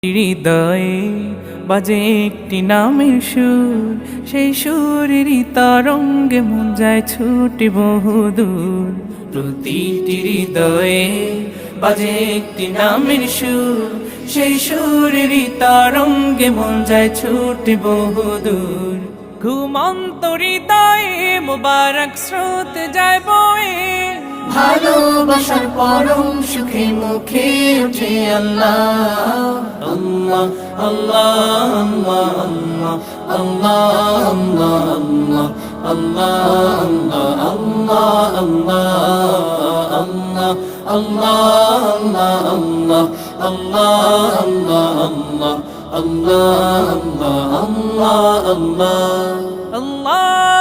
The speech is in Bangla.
হৃদয়ে বাজে একটি নামের সুর, সেই সুরেরই তরঙ্গে মন যায় ছুটে বহুদূর। প্রতিটি হৃদয়ে বাজে একটি নামের সুর, সেই সুরেরই তরঙ্গে মন যায় ছুটে বহুদূর। ঘুমন্ত হৃদয়ে মোবারক স্রোত যায় বয়ে, ভালোবাসার পরম সুখে মুখে ওঠে আল্লাহ আল্লাহ আল্লাহ আল্লাহ আল্লাহ আল্লাহ আল্লাহ আল্লাহ আল্লাহ আল্লাহ আল্লাহ আল্লাহ আল্লাহ আল্লাহ আল্লাহ আল্লাহ আল্লাহ